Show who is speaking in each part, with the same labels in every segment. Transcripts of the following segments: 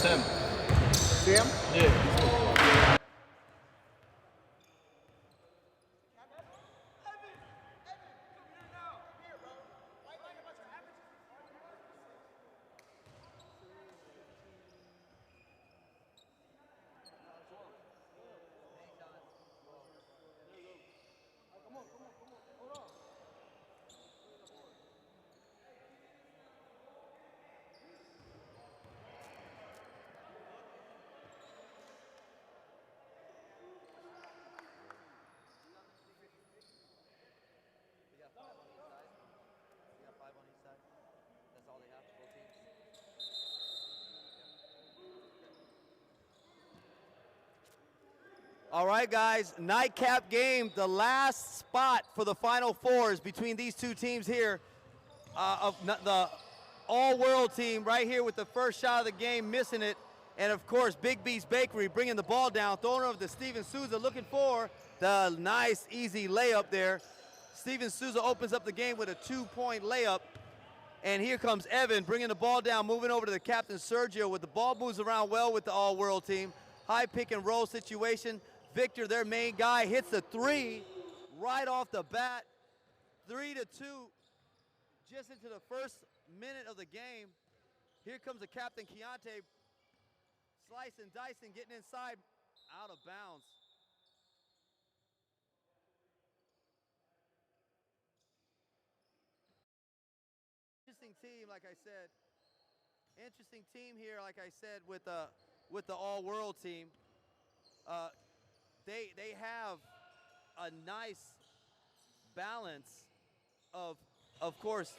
Speaker 1: Sam.
Speaker 2: Sam?
Speaker 1: Yeah.
Speaker 3: All right, guys, nightcap game. The last spot for the Final Four is between these two teams here. Of the all-world team right here with the first shot of the game, missing it. And, of course, Big B's Bakery bringing the ball down, throwing it over to Steven Souza, looking for the nice, easy layup there. Steven Souza opens up the game with a 2-point layup. And here comes Evan bringing the ball down, moving over to the captain, Sergio, with the ball moves around well with the all-world team. High pick and roll situation. Victor, their main guy, hits the three right off the bat. 3-2, just into the first minute of the game. Here comes the captain, Keontae, slicing, dicing, getting inside, out of bounds. Interesting team, like I said. Interesting team here, like I said, with the all-world team. They have a nice balance of course,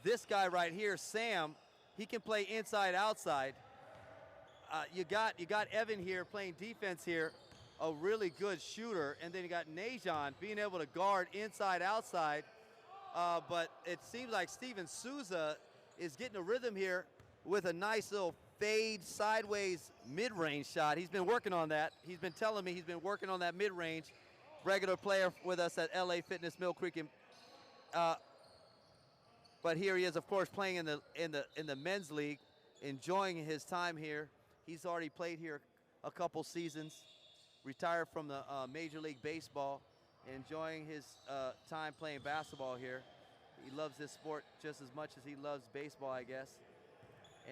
Speaker 3: this guy right here, Sam. He can play inside, outside. You got Evan here playing defense here, a really good shooter, and then you got Najon being able to guard inside, outside. But it seems like Steven Souza is getting a rhythm here with a nice little fade sideways mid-range shot. He's been working on that. He's been telling me he's been working on that mid-range. Regular player with us at LA Fitness Mill Creek. But here he is, of course, playing in the men's league, enjoying his time here. He's already played here a couple seasons, retired from the Major League Baseball, enjoying his time playing basketball here. He loves this sport just as much as he loves baseball, I guess.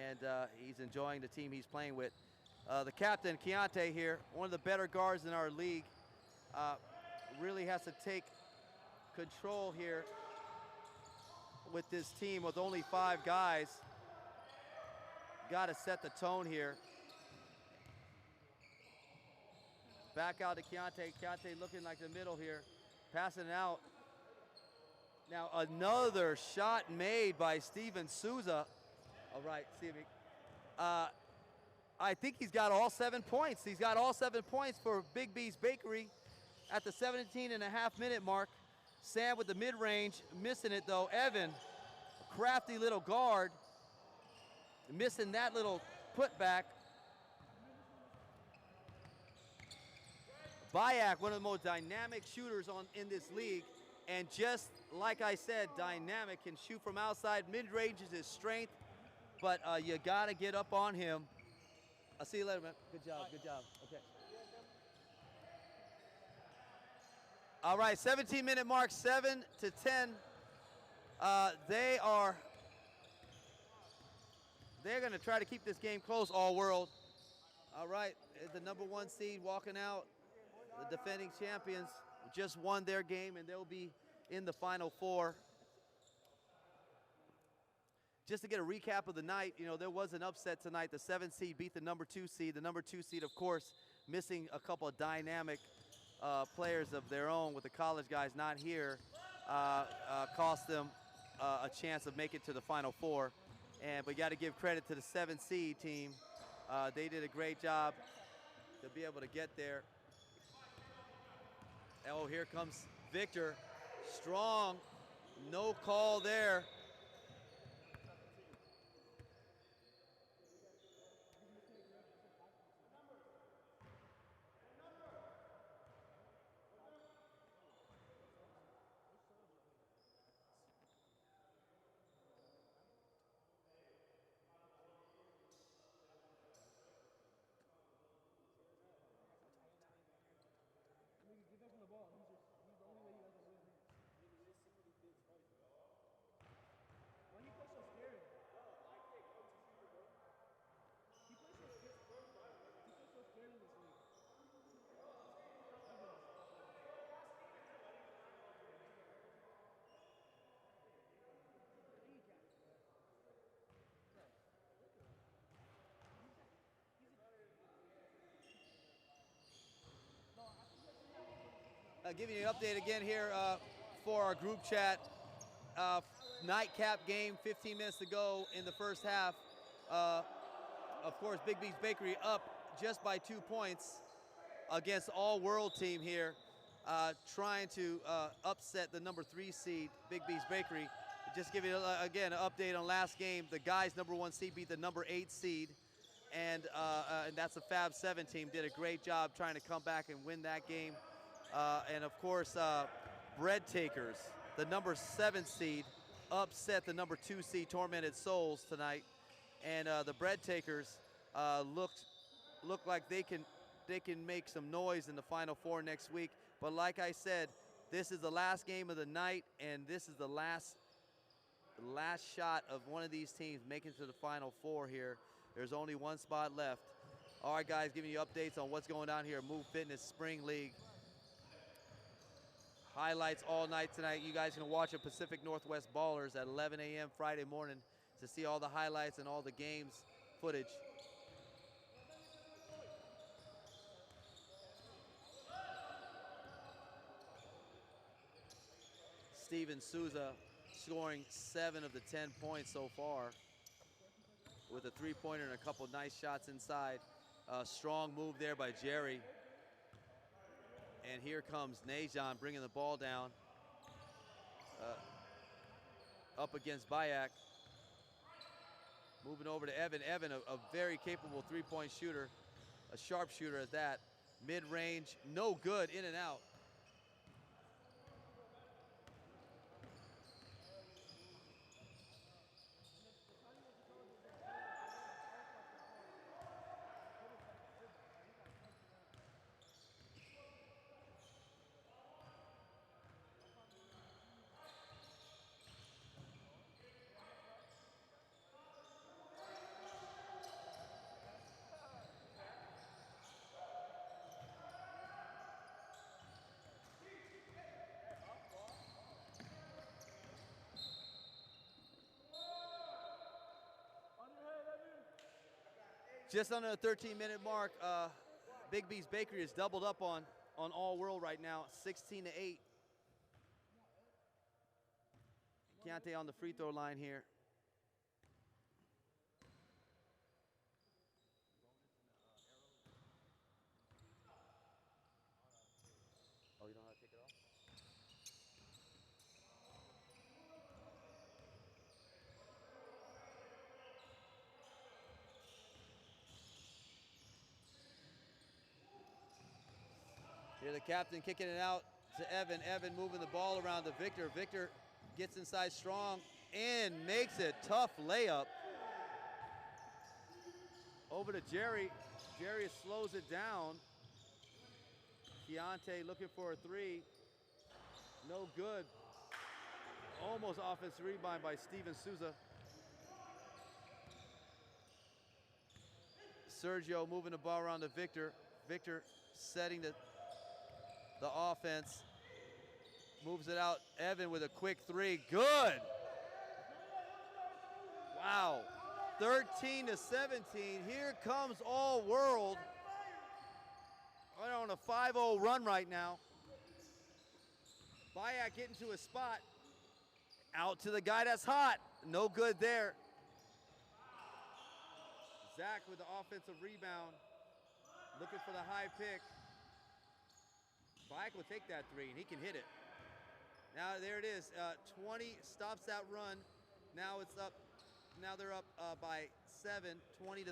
Speaker 3: And he's enjoying the team he's playing with. The captain, Keontae here, one of the better guards in our league, really has to take control here with this team with only 5 guys. Got to set the tone here. Back out to Keontae. Keontae looking like the middle here. Passing it out. Now another shot made by Steven Souza. All right, Stevie. I think he's got all 7 points. He's got all 7 points for Big B's Bakery at the 17.5-minute mark. Sam with the mid-range, missing it though. Evan, a crafty little guard, missing that little putback. Bayak, one of the most dynamic shooters in this league, and just like I said, dynamic, can shoot from outside. Mid-range is his strength, but you gotta get up on him. I'll see you later, man. Good job, good job. Okay. All right, 17-minute mark, 7-10. They're gonna try to keep this game close, all world. All right, the number 1 seed walking out. The defending champions just won their game, and they'll be in the Final Four. Just to get a recap of the night, you know, there was an upset tonight. The 7th seed beat the number 2 seed. The number 2 seed, of course, missing a couple of dynamic players of their own with the college guys not here, cost them a chance of making it to the Final Four. And we got to give credit to the 7th seed team. They did a great job to be able to get there. Oh, here comes Victor. Strong. No call there. Giving you an update again here for our group chat. Nightcap game, 15 minutes to go in the first half. Of course, Big B's Bakery up just by 2 points against All World team here, trying to upset the number 3 seed, Big B's Bakery. Just giving you, again, an update on last game. The guys' number 1 seed beat the number 8 seed, and that's the Fab 7 team. Did a great job trying to come back and win that game. And of course, Bread Takers, the number 7 seed, upset the number 2 seed Tormented Souls tonight. And the Bread Takers look like they can make some noise in the Final Four next week. But like I said, this is the last game of the night, and this is the last shot of one of these teams making it to the Final Four here. There's only 1 spot left. All right, guys, giving you updates on what's going on here at Move Fitness Spring League. Highlights all night tonight. You guys can watch at Pacific Northwest Ballers at 11 a.m. Friday morning to see all the highlights and all the games footage. Steven Souza scoring 7 of the 10 points so far with a 3-pointer and a couple nice shots inside. Strong move there by Jerry. And here comes Najon bringing the ball down up against Bayak. Moving over to Evan. Evan, a very capable 3-point shooter, a sharp shooter at that. Mid-range, no good, in and out. Just under the 13-minute mark, Big B's Bakery is doubled up on All World right now, 16-8. Keontae on the free throw line here. Oh, you don't know how to take it off? Here the captain kicking it out to Evan. Evan moving the ball around to Victor. Victor gets inside strong and makes a tough layup. Over to Jerry. Jerry slows it down. Keontae looking for a 3. No good. Almost offensive rebound by Steven Souza. Sergio moving the ball around to Victor. Victor setting the offense. Moves it out. Evan with a quick 3. Good. Wow. 13-17. Here comes All World. Right on a 5-0 run right now. Bayak getting to a spot. Out to the guy that's hot. No good there. Zach with the offensive rebound. Looking for the high pick. Bayak will take that 3, and he can hit it. Now there it is. 20 stops that run. Now it's up. Now they're up by 7, 20-13,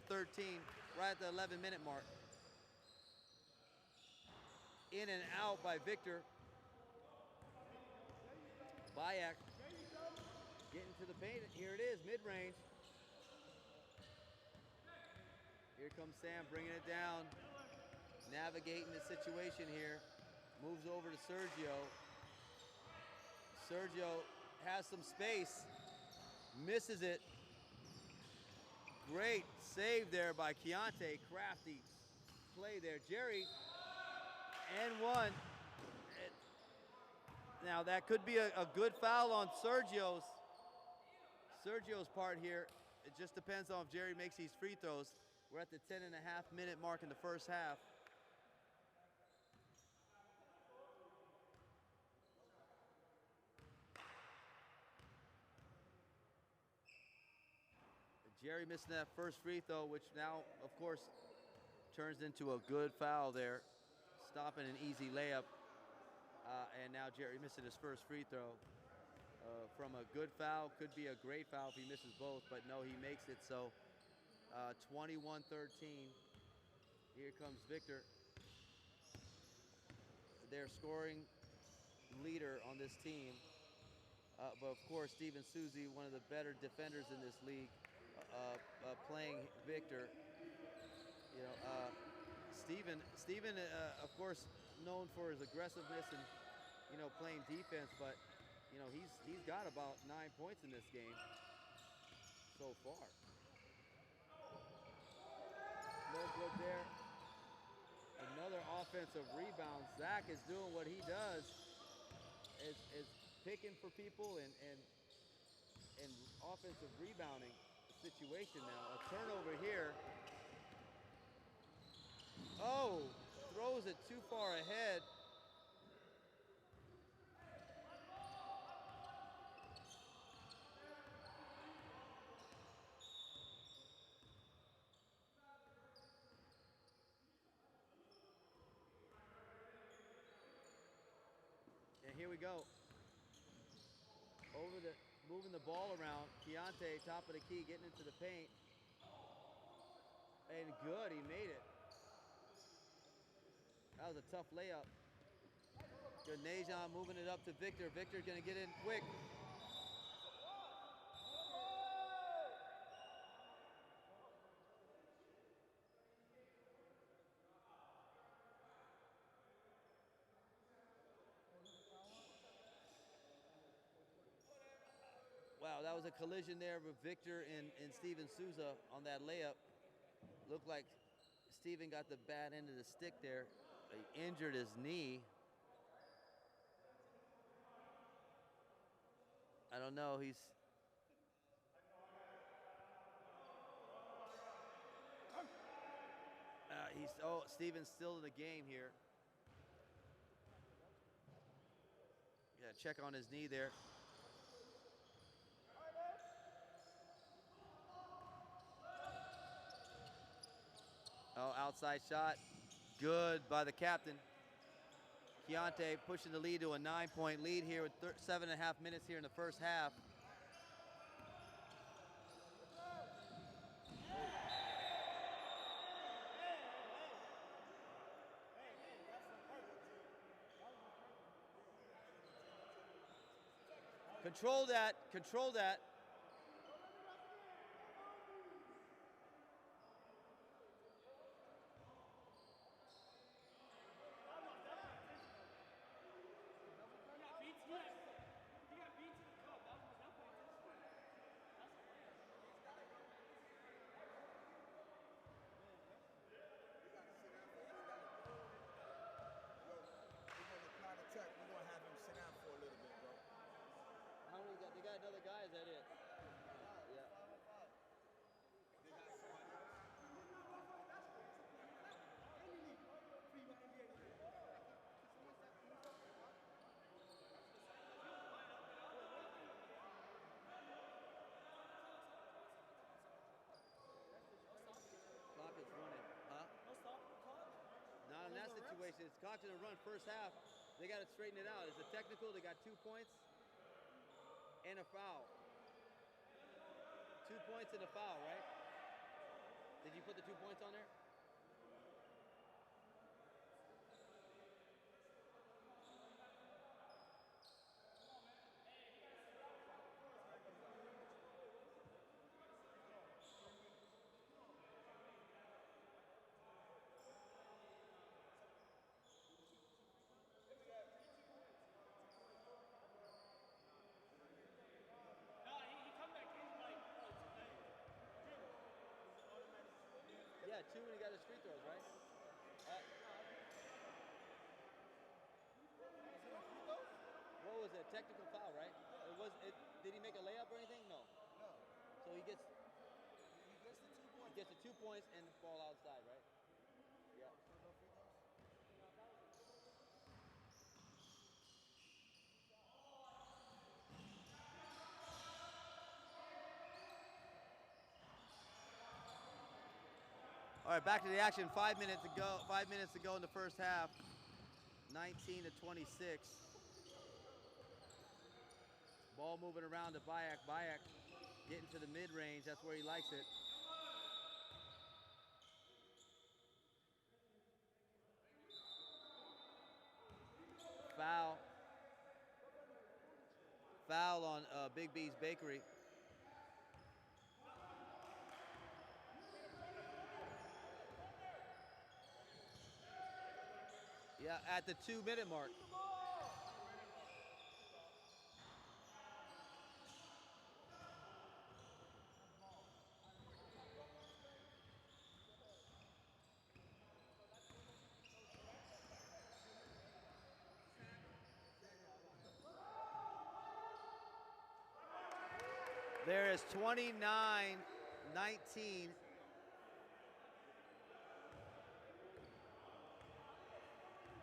Speaker 3: right at the 11-minute mark. In and out by Victor. Bayak getting to the paint. Here it is, mid-range. Here comes Sam bringing it down, navigating the situation here. Moves over to Sergio. Sergio has some space, misses it. Great save there by Keontae. Crafty play there. Jerry, and 1. Now that could be a good foul on Sergio's part here. It just depends on if Jerry makes these free throws. We're at the 10.5-minute mark in the first half. Jerry missing that first free throw, which now, of course, turns into a good foul there, stopping an easy layup. And now Jerry missing his first free throw. From a good foul, could be a great foul if he misses both, but no, he makes it. So 21-13. Here comes Victor, their scoring leader on this team. But of course, Steven Suzy, one of the better defenders in this league, playing Victor. You know, Steven, of course, known for his aggressiveness and, you know, playing defense, but, you know, he's got about 9 points in this game so far. No good there. Another offensive rebound. Zach is doing what he does, is picking for people and offensive rebounding situation now. A turnover here. Oh, throws it too far ahead. And here we go. Moving the ball around. Keontae, top of the key, getting into the paint. And good, he made it. That was a tough layup. Good, Najon moving it up to Victor. Victor's gonna get in quick. Wow, that was a collision there with Victor and Steven Souza on that layup. Looked like Steven got the bad end of the stick there. He injured his knee. I don't know, Steven's still in the game here. Yeah, check on his knee there. Oh, outside shot. Good by the captain. Keontae pushing the lead to a 9-point lead here with 7.5 minutes here in the first half. Control that, control that.
Speaker 1: We're gonna have him sit down for a little bit, bro.
Speaker 3: How many got? They got another guy, is that it? Yeah. Clock is running, huh? Not in that situation. It's clock to the run first half. They got to straighten it out. It's a technical. They got 2 points and a foul. 2 points and a foul, right? Did you put the 2 points on there? Yeah, 2 when he got his free throws, right? What was it? Technical foul, right? Did he make a layup or anything? No.
Speaker 1: No.
Speaker 3: So he gets
Speaker 1: the 2 points.
Speaker 3: He gets the 2 points and ball outside, right? Yeah. All right, back to the action. 5 minutes to go. 5 minutes to go in the first half. 19 to 26. Ball moving around to Bayak. Bayak getting to the mid-range. That's where he likes it. Foul. Foul on Big B's Bakery. Yeah, at the 2-minute mark. There is 29-19.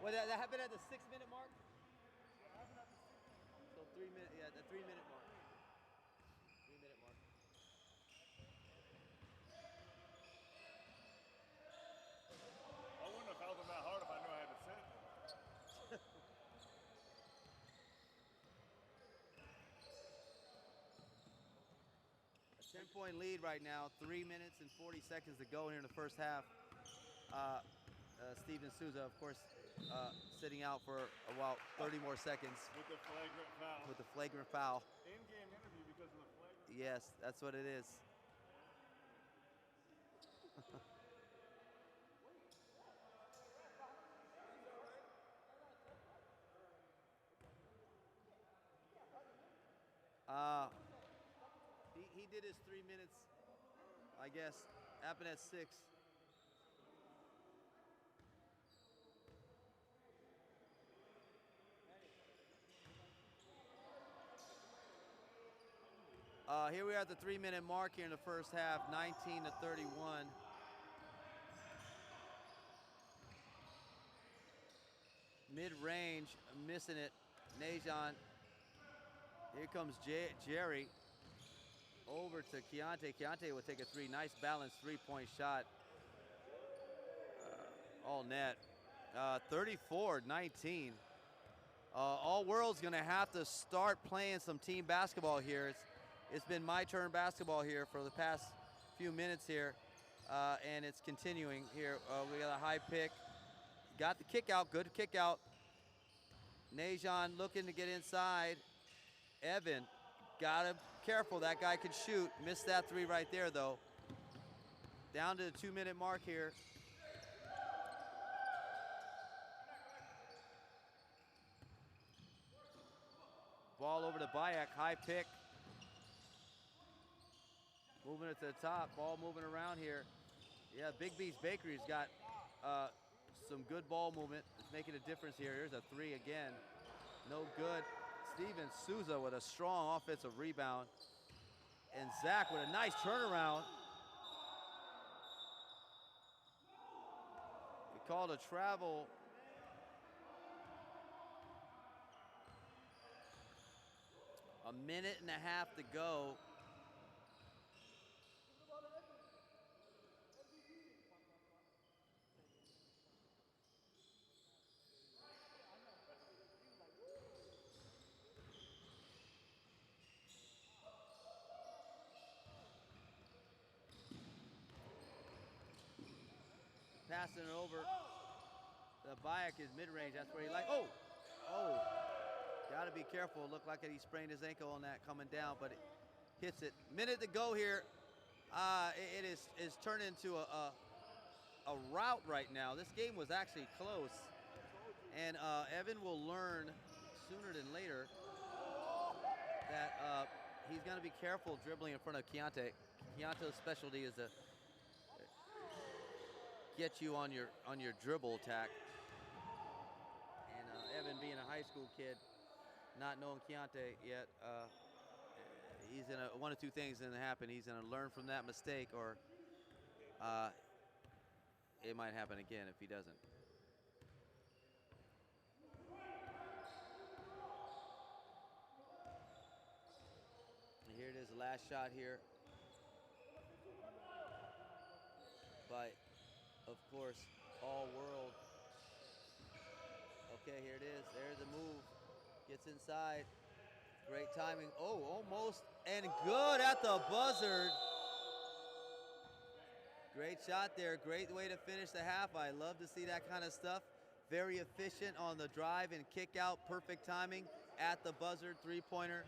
Speaker 3: Well, that happened at the 6-minute mark? So 3 minutes, yeah, the 3-minute mark. 3-minute mark.
Speaker 2: I wouldn't have held him that hard if I knew I had to sit.
Speaker 3: A 10-point lead right now. 3 minutes and 40 seconds to go here in the first half. Steven Souza, of course, sitting out for about 30 more seconds.
Speaker 2: With the flagrant foul.
Speaker 3: With the flagrant foul.
Speaker 2: In-game interview because of the flagrant.
Speaker 3: Yes, that's what it is. He did his 3 minutes, I guess. Happened at 6. Here we are at the 3-minute mark here in the first half, 19 to 31. Mid-range, missing it. Najon. Here comes Jerry. Over to Keontae. Keontae will take a 3. Nice balanced 3-point shot. All net. 34-19. All World's gonna have to start playing some team basketball here. It's been my turn basketball here for the past few minutes here, and it's continuing here. We got a high pick. Got the kick out, good kick out. Najon looking to get inside. Evan, got him careful, that guy can shoot. Missed that 3 right there though. Down to the 2-minute mark here. Ball over to Bayak, high pick. Moving it to the top, ball moving around here. Yeah, Big B's Bakery's got some good ball movement. It's making a difference here. Here's a 3 again. No good. Steven Souza with a strong offensive rebound. And Zach with a nice turnaround. We called a travel. A minute and a half to go. Passing it over. The Bayak is mid-range. That's where he like. Oh! Got to be careful. Looked like he sprained his ankle on that coming down, but it hits it. Minute to go here. It is turned into a rout right now. This game was actually close. And Evan will learn sooner than later that he's going to be careful dribbling in front of Keontae. Keontae's specialty is to get you on your dribble attack. And Evan, being a high school kid, not knowing Keontae yet, he's in one of two things going to happen. He's going to learn from that mistake, or it might happen again if he doesn't. And here it is, the last shot here by of course, all world. Okay, here it is. There's the move. Gets inside. Great timing. Oh, almost. And good at the buzzer. Great shot there. Great way to finish the half. I love to see that kind of stuff. Very efficient on the drive and kick out. Perfect timing at the buzzer. Three-pointer.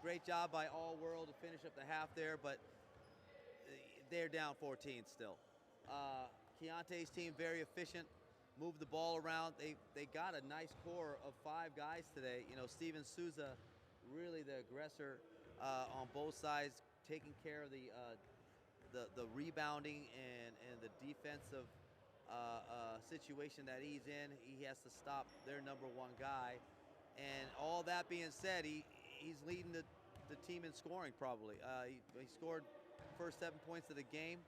Speaker 3: Great job by All World to finish up the half there, but they're down 14 still. Keontae's team very efficient. Moved the ball around. They got a nice core of 5 guys today. You know, Steven Souza, really the aggressor on both sides, taking care of the rebounding and the defensive situation that he's in. He has to stop their number 1 guy. And all that being said, he's leading the team in scoring probably. He scored first 7 points of the game,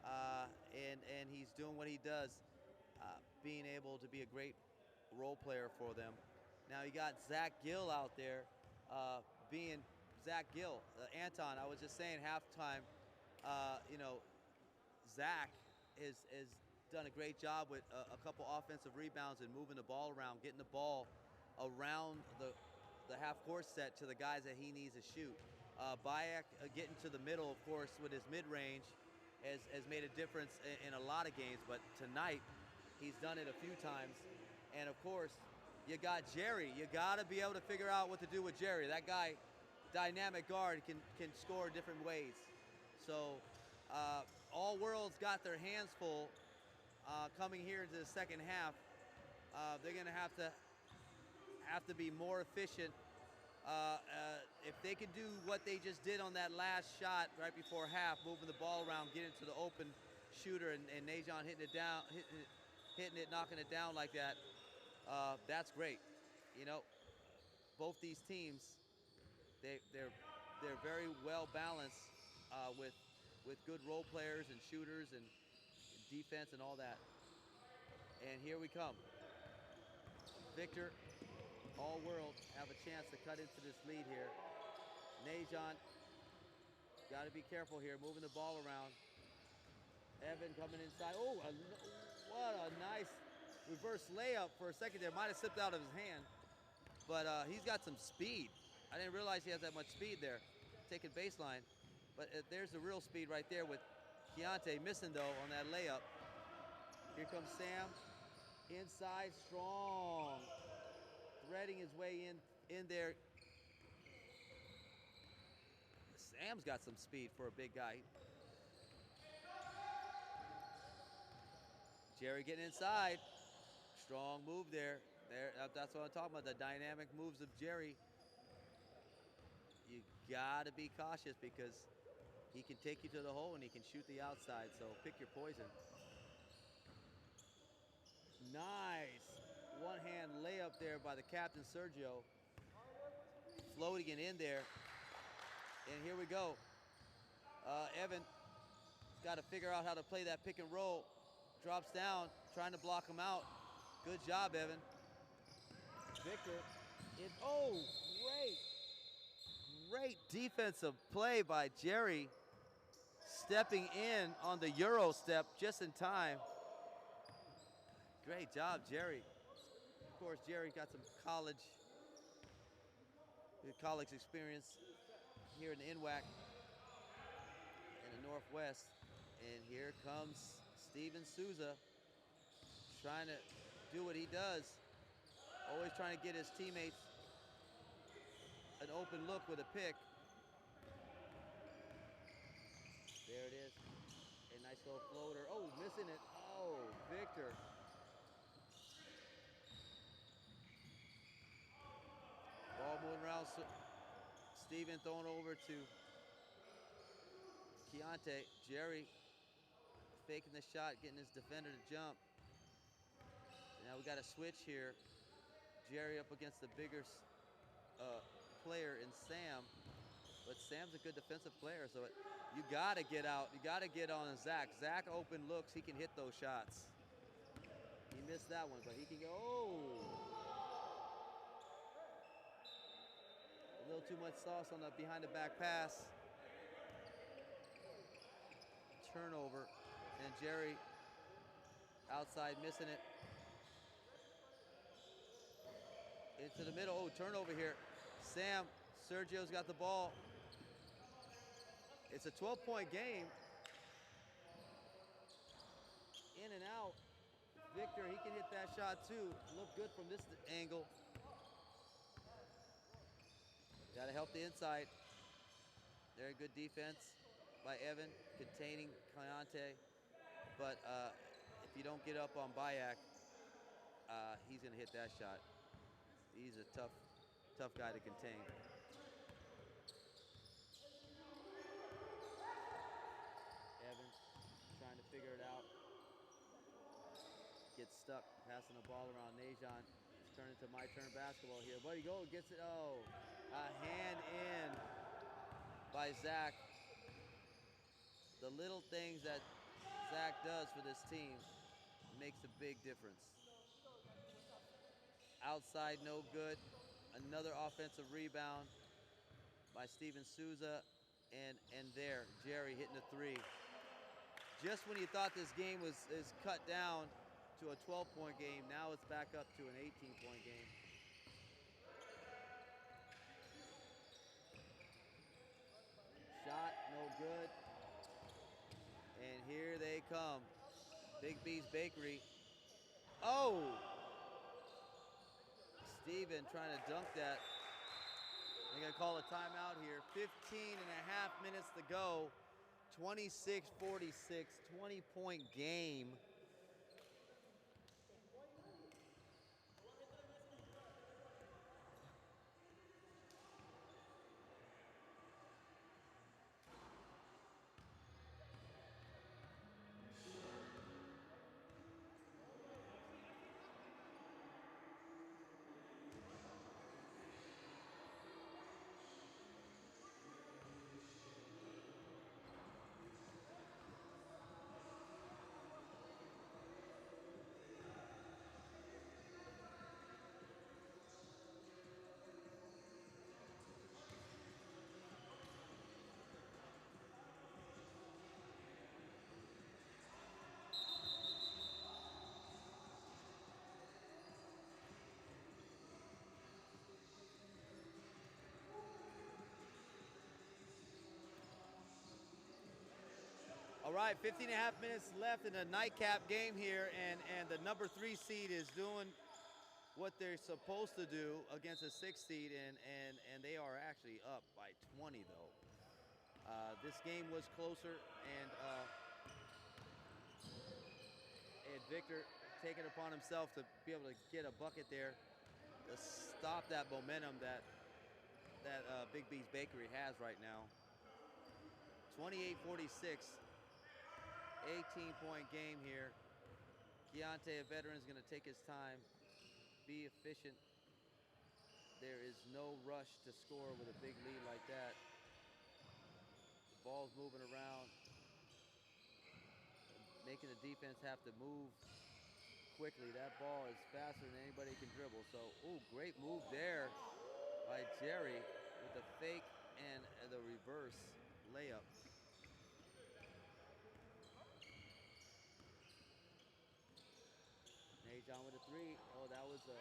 Speaker 3: and he's doing what he does, being able to be a great role player for them. Now you got Zach Gill out there, being Zach Gill. Anton, I was just saying halftime, you know, Zach has done a great job with a couple offensive rebounds and moving the ball around, getting the ball around the half-court set to the guys that he needs to shoot. Bayak getting to the middle, of course, with his mid-range has made a difference in a lot of games, but tonight he's done it a few times. And, of course, you got Jerry. You got to be able to figure out what to do with Jerry. That guy, dynamic guard, can score different ways. So All World's got their hands full coming here into the second half. They're going to have to be more efficient. If they can do what they just did on that last shot right before half, moving the ball around, getting to the open shooter, and Najon hitting it, knocking it down like that, that's great. You know, both these teams, they're very well balanced with good role players and shooters and defense and all that. And here we come. Victor, All World have a chance to cut into this lead here. Najon, got to be careful here, moving the ball around. Evan coming inside. Oh, what a nice reverse layup for a second there. Might have slipped out of his hand, but he's got some speed. I didn't realize he has that much speed there, taking baseline. But there's the real speed right there with Keontae missing, though, on that layup. Here comes Sam. Inside, strong. Threading his way in there. Sam's got some speed for a big guy. Jerry getting inside. Strong move there. That's what I'm talking about, the dynamic moves of Jerry. You gotta be cautious because he can take you to the hole and he can shoot the outside, so pick your poison. Nice one-hand layup there by the captain, Sergio. Floating it in there. And here we go. Evan got to figure out how to play that pick and roll. Drops down, trying to block him out. Good job, Evan. Victor, oh, great defensive play by Jerry. Stepping in on the Euro step just in time. Great job, Jerry. Of course, Jerry got some college experience here in the NWAC in the Northwest. And here comes Steven Souza trying to do what he does. Always trying to get his teammates an open look with a pick. There it is. A nice little floater. Oh, missing it. Oh, Victor. Ball moving around. Steven throwing over to Keontae. Jerry faking the shot, getting his defender to jump. Now we got a switch here. Jerry up against the bigger player in Sam. But Sam's a good defensive player, so you got to get out. You got to get on Zach. Zach open looks. He can hit those shots. He missed that one, but he can go. Oh! A little too much sauce on the behind the back pass. Turnover, and Jerry Outside, missing it. Into the middle. Oh, turnover here. Sam, Sergio's got the ball. It's a 12-point game. In and out. Victor, he can hit that shot too. Look good from this angle. Got to help the inside. Very good defense by Evan, containing Kayonte. But if you don't get up on Bayak, he's going to hit that shot. He's a tough guy to contain. Evan trying to figure it out. Gets stuck passing the ball around. Najon. It's turned into my turn basketball here. But he gets it. Oh, a hand in by Zach. The little things that Zach does for this team makes a big difference. Outside, no good. Another offensive rebound by Steven Souza. And there, Jerry hitting a three. Just when you thought this game is cut down to a 12-point game, now it's back up to an 18-point game. Shot, no good. And here they come. Big B's Bakery. Oh! Steven trying to dunk that. They're going to call a timeout here. 15 and a half minutes to go. 26-46, 20-point game. All right, 15 and a half minutes left in the nightcap game here, and the number 3 seed is doing what they're supposed to do against a 6 seed, and they are actually up by 20 though. This game was closer, and Victor taking it upon himself to be able to get a bucket there to stop that momentum that Big B's Bakery has right now. 28-46. 18-point game here. Kayonte, a veteran, is going to take his time, be efficient. There is no rush to score with a big lead like that. The ball's moving around, making the defense have to move quickly. That ball is faster than anybody can dribble. So, ooh, great move there by Jerry with the fake and the reverse layup. Najon with a three. Oh, that was a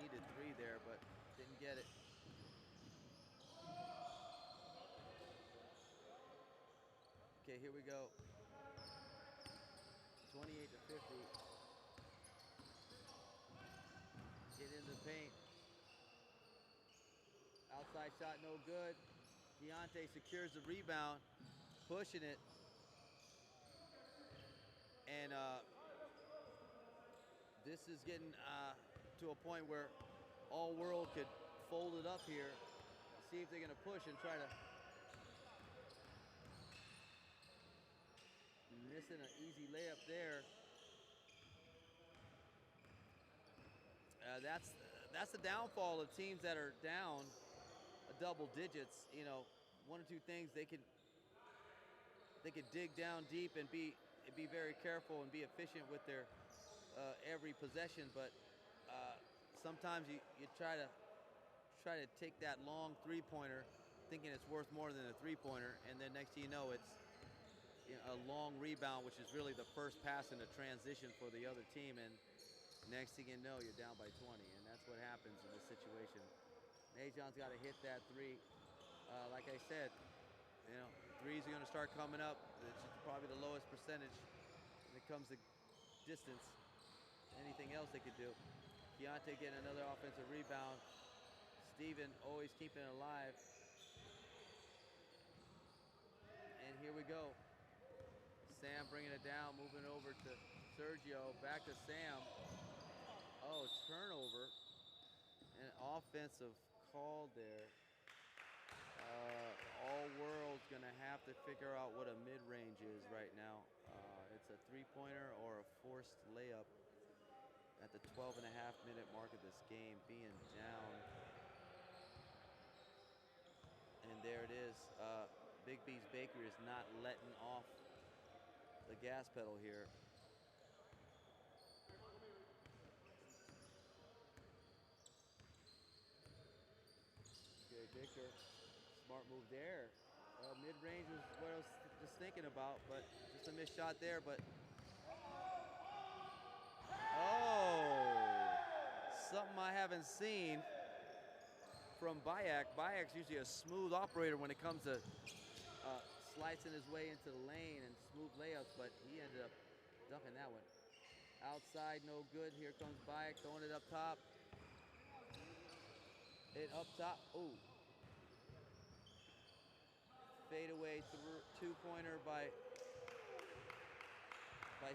Speaker 3: needed three there, but didn't get it. Okay, here we go. 28-50. Get in the paint. Outside shot, no good. Kayonte secures the rebound, pushing it. And this is getting to a point where All World could fold it up here, see if they're going to push and try to. Missing an easy layup there. That's the downfall of teams that are down double digits. You know, one or two things they could dig down deep and be very careful and be efficient with their every possession, but sometimes you try to take that long three-pointer thinking it's worth more than a three-pointer, and then next thing you know, it's a a long rebound, which is really the first pass in the transition for the other team, and next thing you know, you're down by 20, and that's what happens in this situation. Najon's got to hit that three. Like I said, you know, threes are going to start coming up. It's probably the lowest percentage when it comes to distance. Anything else they could do. Keontae getting another offensive rebound. Steven always keeping it alive. And here we go. Sam bringing it down, moving over to Sergio, back to Sam. Oh, turnover. An offensive call there. All World's gonna have to figure out what a mid-range is right now. It's a three-pointer or a forced layup at the 12.5-minute mark of this game, being down. And there it is. Big B's Bakery is not letting off the gas pedal here. Okay, Victor, smart move there. Mid-range was what I was just thinking about, but just a missed shot there, but. Oh, something I haven't seen from Bayak. Bayak's usually a smooth operator when it comes to slicing his way into the lane and smooth layups, but he ended up dumping that one. Outside, no good. Here comes Bayak throwing it up top. It up top. Ooh. Fadeaway two-pointer by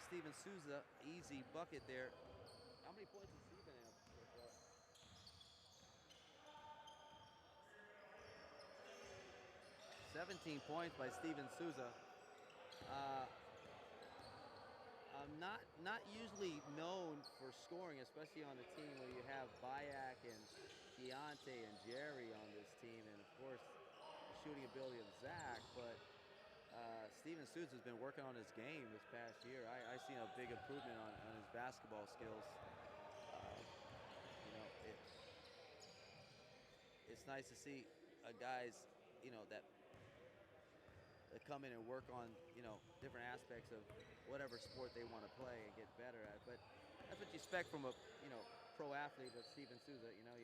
Speaker 3: Steven Souza. Easy bucket there. How many points has Steven have so far? 17 points by Steven Souza. I'm not usually known for scoring, especially on a team where you have Bayak and Keontae and Jerry on this team, and of course the shooting ability of Zach. But Steven Souza has been working on his game this past year. I've seen a big improvement on his basketball skills. You know, it's nice to see guys, you know, that come in and work on, you know, different aspects of whatever sport they want to play and get better at. But that's what you expect from a, you know, pro athlete of Steven Souza. You know,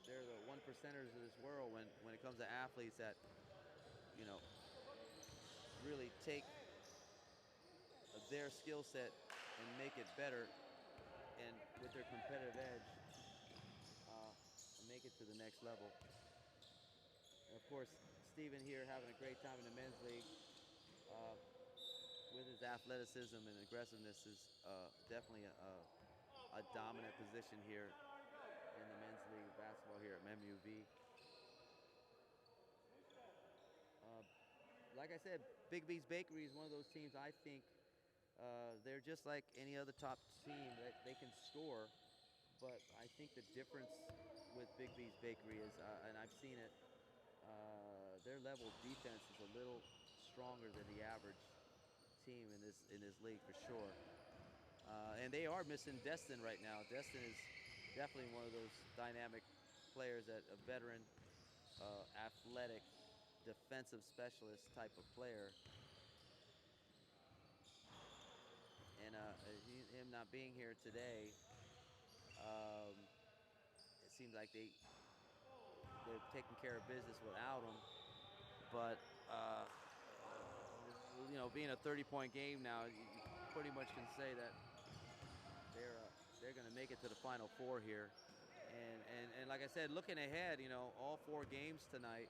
Speaker 3: they're the 1%ers of this world when it comes to athletes that, you know, really take their skill set and make it better, and with their competitive edge, make it to the next level. And of course, Steven here having a great time in the men's league. With his athleticism and aggressiveness is definitely a dominant position here in the men's league of basketball here at MUV. Like I said, Big B's Bakery is one of those teams I think they're just like any other top team. They can score, but I think the difference with Big B's Bakery is, and I've seen it, their level of defense is a little stronger than the average team in this league for sure. And they are missing Destin right now. Destin is definitely one of those dynamic players, that a veteran, athletic, defensive specialist type of player. And him not being here today, it seems like they're taking care of business without him. But you know, being a 30-point game now, you pretty much can say that they're going to make it to the Final Four here. And like I said, looking ahead, you know, all 4 games tonight,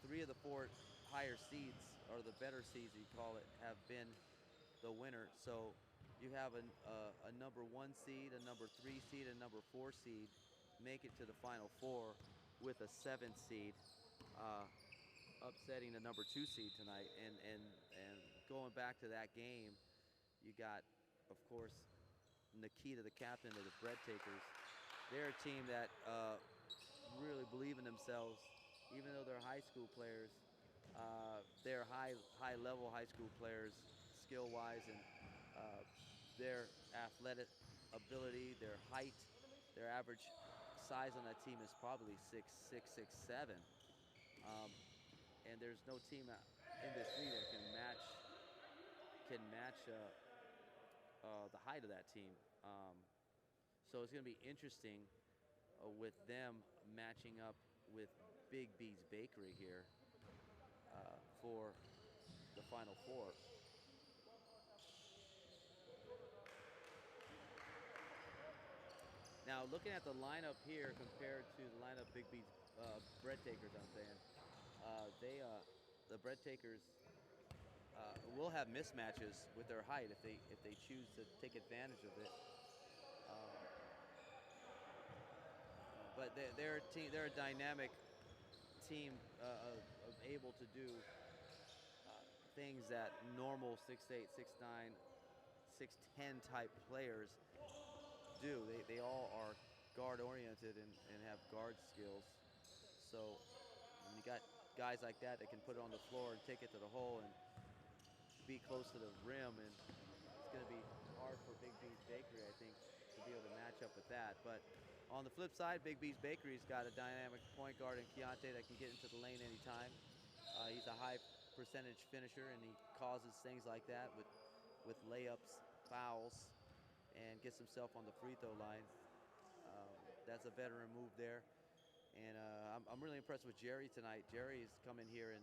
Speaker 3: 3 of the 4 higher seeds, or the better seeds you call it, have been the winner. So you have a number 1 seed, a number 3 seed, and number 4 seed make it to the Final Four, with a 7th seed upsetting the number 2 seed tonight. And going back to that game, you got, of course, Nikita, the captain of the Bread Takers. They're a team that really believe in themselves, even though they're high school players. They're high-level high school players, skill-wise, and their athletic ability, their height, their average size on that team is probably 6'6", 6'7". And there's no team in this league that can
Speaker 4: can match the height of that team. So it's going to be interesting with them matching up with Big B's Bakery here for the Final Four. Now, looking at the lineup here compared to the lineup Big B's Bread Takers, I'm saying, the Bread Takers will have mismatches with their height if they choose to take advantage of it. But they're a dynamic team able to do things that normal 6'8", 6'9", 6'10" type players do. They all are guard oriented and have guard skills. So when you got guys like that can put it on the floor and take it to the hole and be close to the rim, and it's going to be hard for Big B's Bakery, I think, to be able to match up with that. But on the flip side, Big B's Bakery's got a dynamic point guard in Keontae that can get into the lane anytime. He's a high percentage finisher, and he causes things like that with layups, fouls, and gets himself on the free throw line. That's a veteran move there. And I'm really impressed with Jerry tonight. Jerry's come in here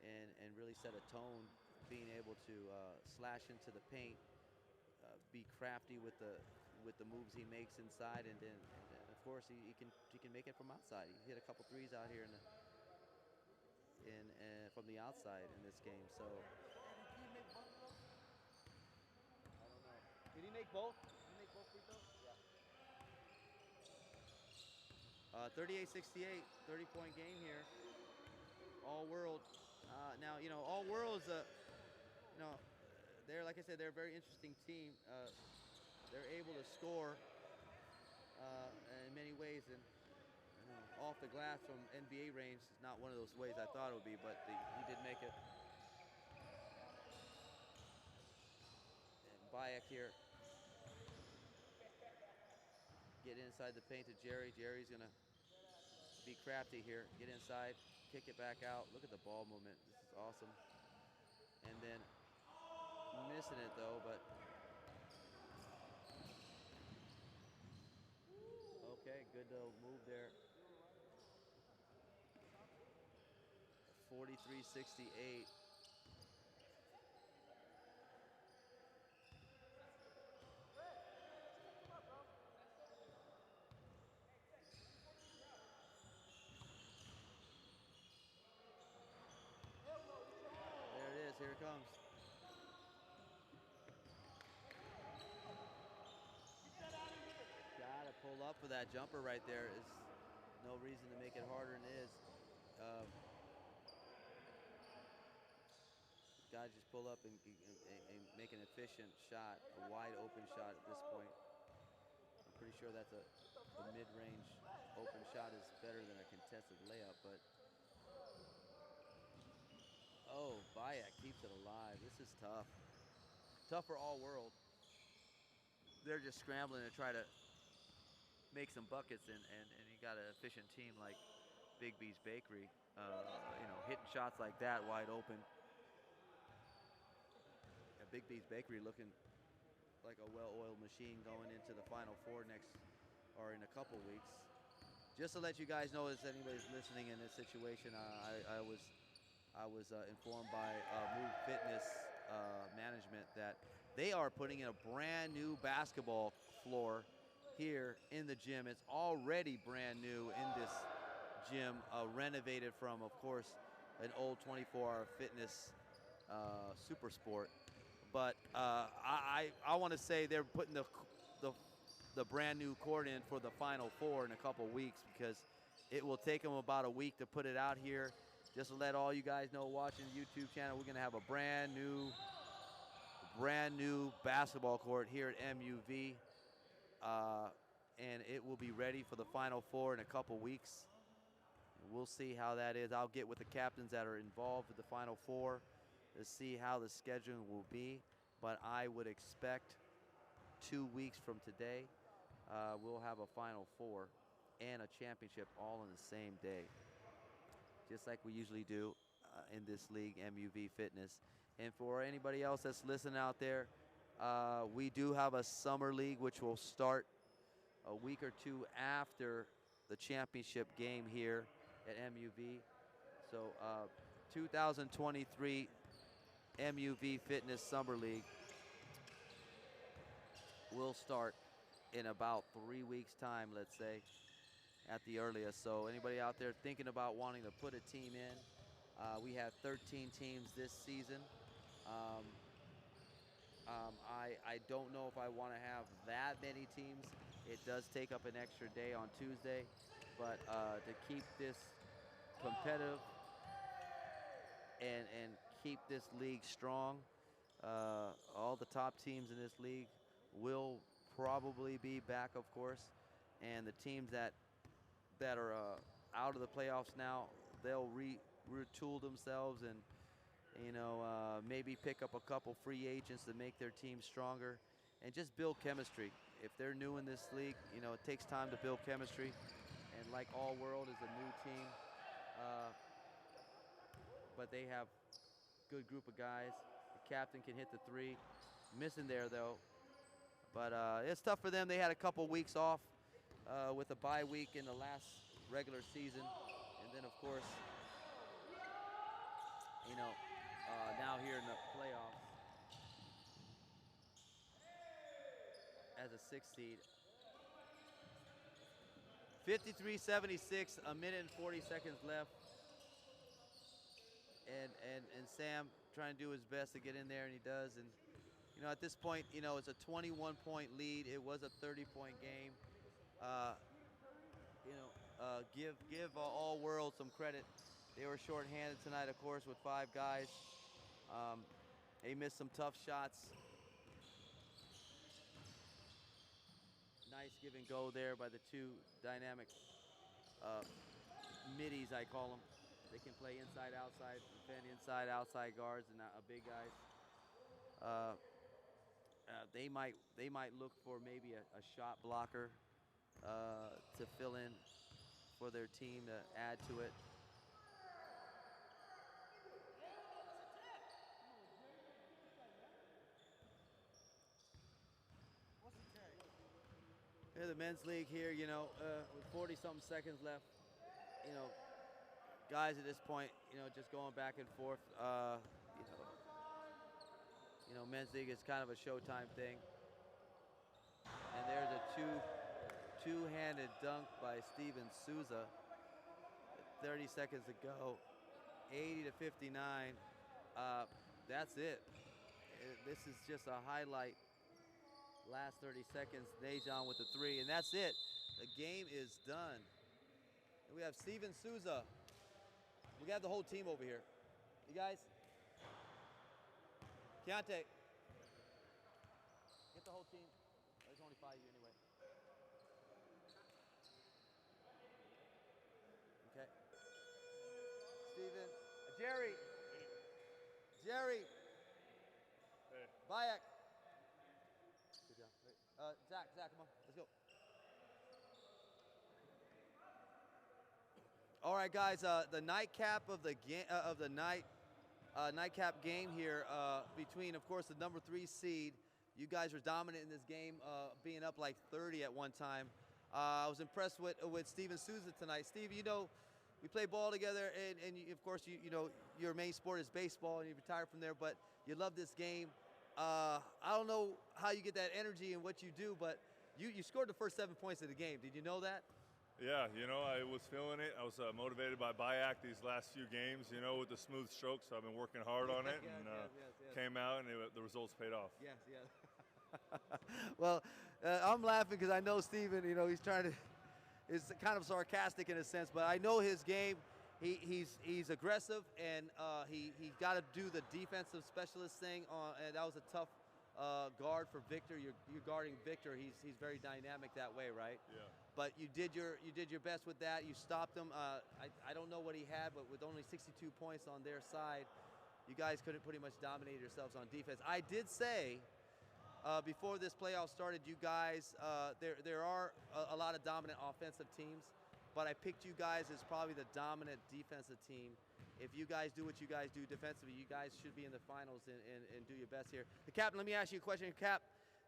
Speaker 4: and really set a tone, being able to slash into the paint, be crafty with the moves he makes inside, and of course he can make it from outside. He hit a couple threes out here from the outside in this game. So I don't know. Did he make both? Did he make both free throws? Yeah. 38-68, 30-point game here. All World. Now, All World is they're, like I said, they're a very interesting team. They're able to score in many ways, and off the glass from NBA range is not one of those ways I thought it would be, but he did make it. And Bayek here. Get inside the paint to Jerry. Jerry's going to be crafty here. Get inside, kick it back out. Look at the ball movement. This is awesome. And then missing it though, but okay, good little move there. 43-68. There it is, here it comes. Gotta pull up for that jumper right there. Is no reason to make it harder than it is. Gotta just pull up and make an efficient shot, a wide open shot at this point. I'm pretty sure that's a mid-range open shot is better than a contested layup, but oh, Bayek keeps it alive. This is tough. Tough for All World. They're just scrambling to try to make some buckets, and you got an efficient team like Big B's Bakery, hitting shots like that wide open. And Big B's Bakery looking like a well-oiled machine going into the Final Four in a couple weeks. Just to let you guys know, if anybody's listening in this situation, I was informed by Move Fitness management that they are putting in a brand new basketball floor here in the gym. It's already brand new in this gym, renovated from, of course, an old 24-hour fitness super sport. But I want to say they're putting the brand new court in for the Final Four in a couple weeks, because it will take them about a week to put it out here. Just to let all you guys know watching the YouTube channel, we're going to have a brand new basketball court here at MUV, and it will be ready for the Final Four in a couple weeks. We'll see how that is. I'll get with the captains that are involved with the Final Four to see how the scheduling will be, but I would expect 2 weeks from today, we'll have a Final Four and a championship all in the same day, just like we usually do in this league, MUV Fitness. And for anybody else that's listening out there, we do have a summer league which will start a week or two after the championship game here at MUV. So 2023 MUV Fitness Summer League will start in about 3 weeks' time, let's say, at the earliest. So anybody out there thinking about wanting to put a team in, we have 13 teams this season. I don't know if I want to have that many teams. It does take up an extra day on Tuesday, but to keep this competitive and keep this league strong, all the top teams in this league will probably be back, of course, and the teams that are out of the playoffs now, they'll retool themselves and maybe pick up a couple free agents to make their team stronger and just build chemistry. If they're new in this league, it takes time to build chemistry, and like All World is a new team, but they have good group of guys. The captain can hit the three, missing there though, but it's tough for them. They had a couple weeks off with a bye week in the last regular season, and then of course now here in the playoffs as a 6th seed. 53-76, a minute and 40 seconds left. And Sam trying to do his best to get in there, and he does. And at this point, it's a 21-point lead. It was a 30-point game. Give All World some credit. They were shorthanded tonight, of course, with 5 guys. They missed some tough shots. Nice give and go there by the 2 dynamic middies, I call them. They can play inside, outside, defend inside, outside guards, and big guys. They might look for maybe a shot blocker to fill in for their team to add to it. Yeah, the men's league here, with 40-something seconds left, guys at this point, just going back and forth. Men's league is kind of a showtime thing. And there's a two-handed dunk by Steven Souza. 30 seconds to go. 80-59. That's it. This is just a highlight. Last 30 seconds, Dejan with the 3, and that's it. The game is done. And we have Steven Souza. We got the whole team over here. You guys? Keontae. Get the whole team. There's only 5 of you anyway. Okay. Steven. Jerry. Jerry.
Speaker 2: Hey.
Speaker 4: Bayak. Zach, come on, let's go. All right, guys. The nightcap of the nightcap game here between, of course, the number 3 seed. You guys are dominant in this game, being up like 30 at one time. I was impressed with Steven Souza tonight. Steve, we play ball together, and of course, your main sport is baseball, and you retired from there, but you love this game. I don't know how you get that energy and what you do, but you scored the first 7 points of the game. Did you know that?
Speaker 2: Yeah, I was feeling it. I was motivated by Bayak these last few games, with the smooth strokes. So I've been working hard on it, and
Speaker 4: yes.
Speaker 2: came out, and the results paid off.
Speaker 4: Yes. Well, I'm laughing because I know Steven, he's trying to, is kind of sarcastic in a sense, but I know his game. He's aggressive, and he got to do the defensive specialist thing, and that was a tough guard for Victor. You're guarding Victor. He's very dynamic that way, right?
Speaker 2: Yeah.
Speaker 4: But you did your best with that. You stopped him. I don't know what he had, but with only 62 points on their side, you guys couldn't pretty much dominate yourselves on defense. I did say before this playoff started, you guys, there are a lot of dominant offensive teams, but I picked you guys as probably the dominant defensive team
Speaker 3: if you guys do what you guys do defensively, you guys should be in the finals and do your best here. The captain, let me ask you a question. Cap,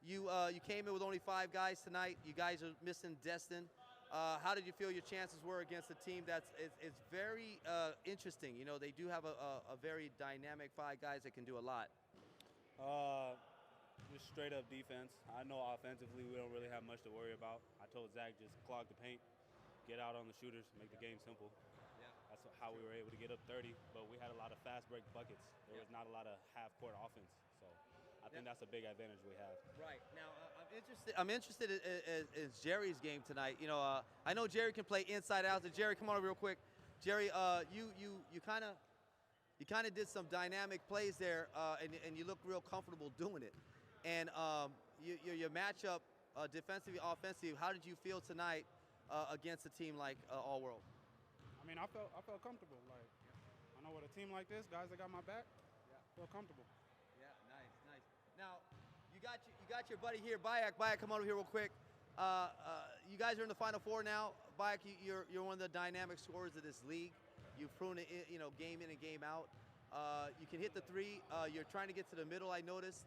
Speaker 3: you came in with only 5 guys tonight. You guys are missing Destin. How did you feel your chances were against a team that's it's very interesting? You know, they do have a very dynamic 5 guys that can do a lot.
Speaker 5: Just straight up defense. I know offensively we don't really have much to worry about. I told Zach just clog the paint, get out on the shooters, make the game simple.
Speaker 3: Yeah.
Speaker 5: That's how we were able to get up 30, but we had a lot of fast break buckets. There was not a lot of half-court offense, so I think that's a big advantage we have.
Speaker 3: Right. Now, I'm interested in Jerry's game tonight. You know, I know Jerry can play inside out. So Jerry, come on over real quick. Jerry, you kind of did some dynamic plays there, and you look real comfortable doing it. And your matchup, defensively, offensively, how did you feel tonight against a team like All World?
Speaker 6: I mean, I felt comfortable. Like, I know with a team like this, guys that got my back, feel comfortable.
Speaker 3: Yeah, nice. Now, you got your buddy here, Bayak. Bayak, come over here real quick. You guys are in the Final Four now. Bayak, you're one of the dynamic scorers of this league. You've proven it, you know, game in and game out. You can hit the 3. You're trying to get to the middle, I noticed.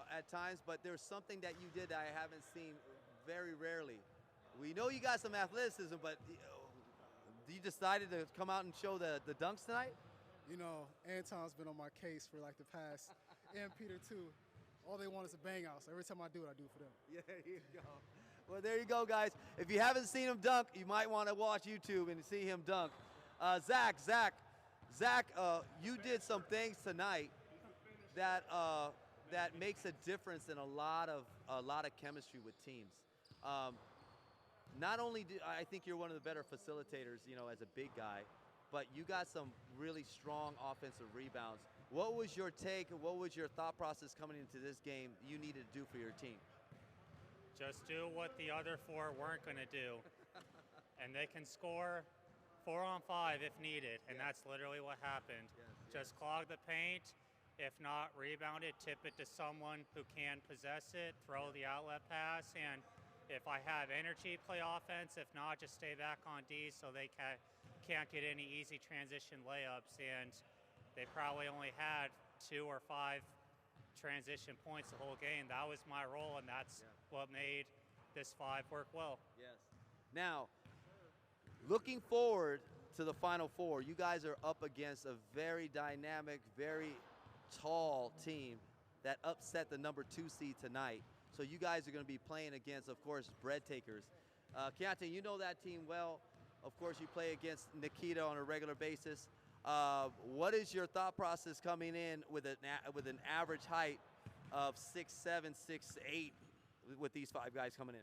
Speaker 3: At times, but there's something that you did that I haven't seen very rarely. We know you got some athleticism, but you decided to come out and show the dunks tonight?
Speaker 7: You know, Anton's been on my case for like the past, and Peter too. All they want is a bang out, so every time I do it for them.
Speaker 3: Yeah, there you go. Well, there you go, guys. If you haven't seen him dunk, you might want to watch YouTube and see him dunk. Zach, you did some things tonight that makes a difference in a lot of chemistry with teams. Not only do I think you're one of the better facilitators, you know, as a big guy, but you got some really strong offensive rebounds. What was your take? What was your thought process coming into this game you needed to do for your team?
Speaker 8: Just do what the other 4 weren't going to do. And they can score 4 on 5 if needed, and that's literally what happened. Just clog the paint. If not, rebound it, tip it to someone who can possess it, throw the outlet pass, and if I have energy, play offense. If not, just stay back on D so they can't get any easy transition layups. And they probably only had 2 or 5 transition points the whole game. That was my role, and that's what made this 5 work well.
Speaker 3: Yes. Now, looking forward to the Final Four, you guys are up against a very dynamic, very tall team that upset the number 2 seed tonight. So you guys are going to be playing against, of course, Bread Takers. Keontae, you know that team well. Of course, you play against Nikita on a regular basis. What is your thought process coming in with an average height of 6'7", 6'8", with these 5 guys coming in?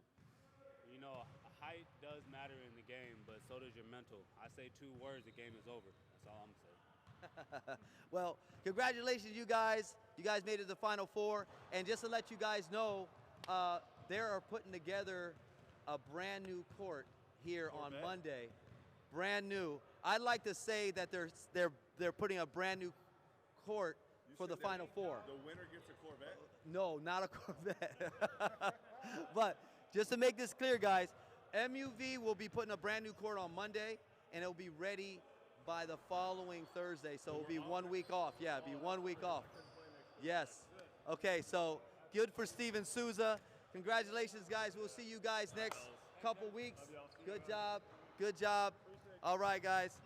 Speaker 5: You know, height does matter in the game, but so does your mental. I say 2 words, the game is over. That's all I'm saying.
Speaker 3: Well, congratulations, you guys. You guys made it to the Final Four. And just to let you guys know, they are putting together a brand new court here on Monday. Brand new. I'd like to say that they're putting a brand new court for the Final Four.
Speaker 2: The winner gets a Corvette?
Speaker 3: No, not a Corvette. But just to make this clear, guys, MUV will be putting a brand new court on Monday, and it'll be ready by the following Thursday. So it'll be 1 week off. Yeah, it'll be 1 week off. Yes. Okay, so good for Steven Souza. Congratulations, guys. We'll see you guys next couple weeks. Good job. Good job. All right, guys.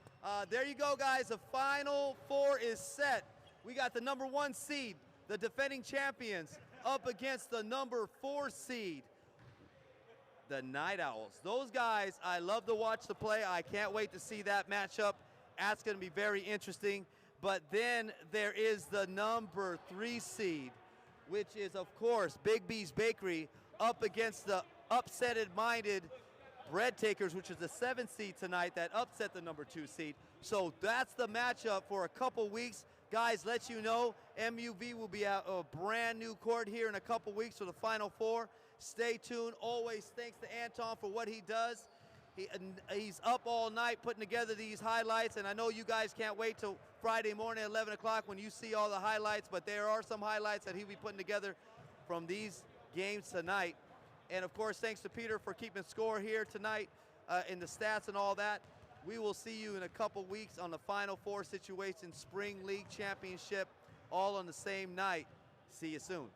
Speaker 3: There you go, guys. The Final Four is set. We got the number 1 seed, the defending champions, up against the number 4 seed, the Night Owls. Those guys, I love to watch the play. I can't wait to see that matchup. That's going to be very interesting. But then there is the number 3 seed, which is, of course, Big B's Bakery, up against the upset-minded Bread Takers, which is the 7th seed tonight that upset the number 2 seed. So that's the matchup for a couple weeks. Guys, let you know, MUV will be at a brand new court here in a couple weeks for the Final Four. Stay tuned. Always thanks to Anton for what he does. He's up all night putting together these highlights, and I know you guys can't wait till Friday morning at 11 o'clock when you see all the highlights, but there are some highlights that he'll be putting together from these games tonight. And of course, thanks to Peter for keeping score here tonight in the stats and all that. We will see you in a couple weeks on the Final Four situation, Spring League Championship, all on the same night. See you soon.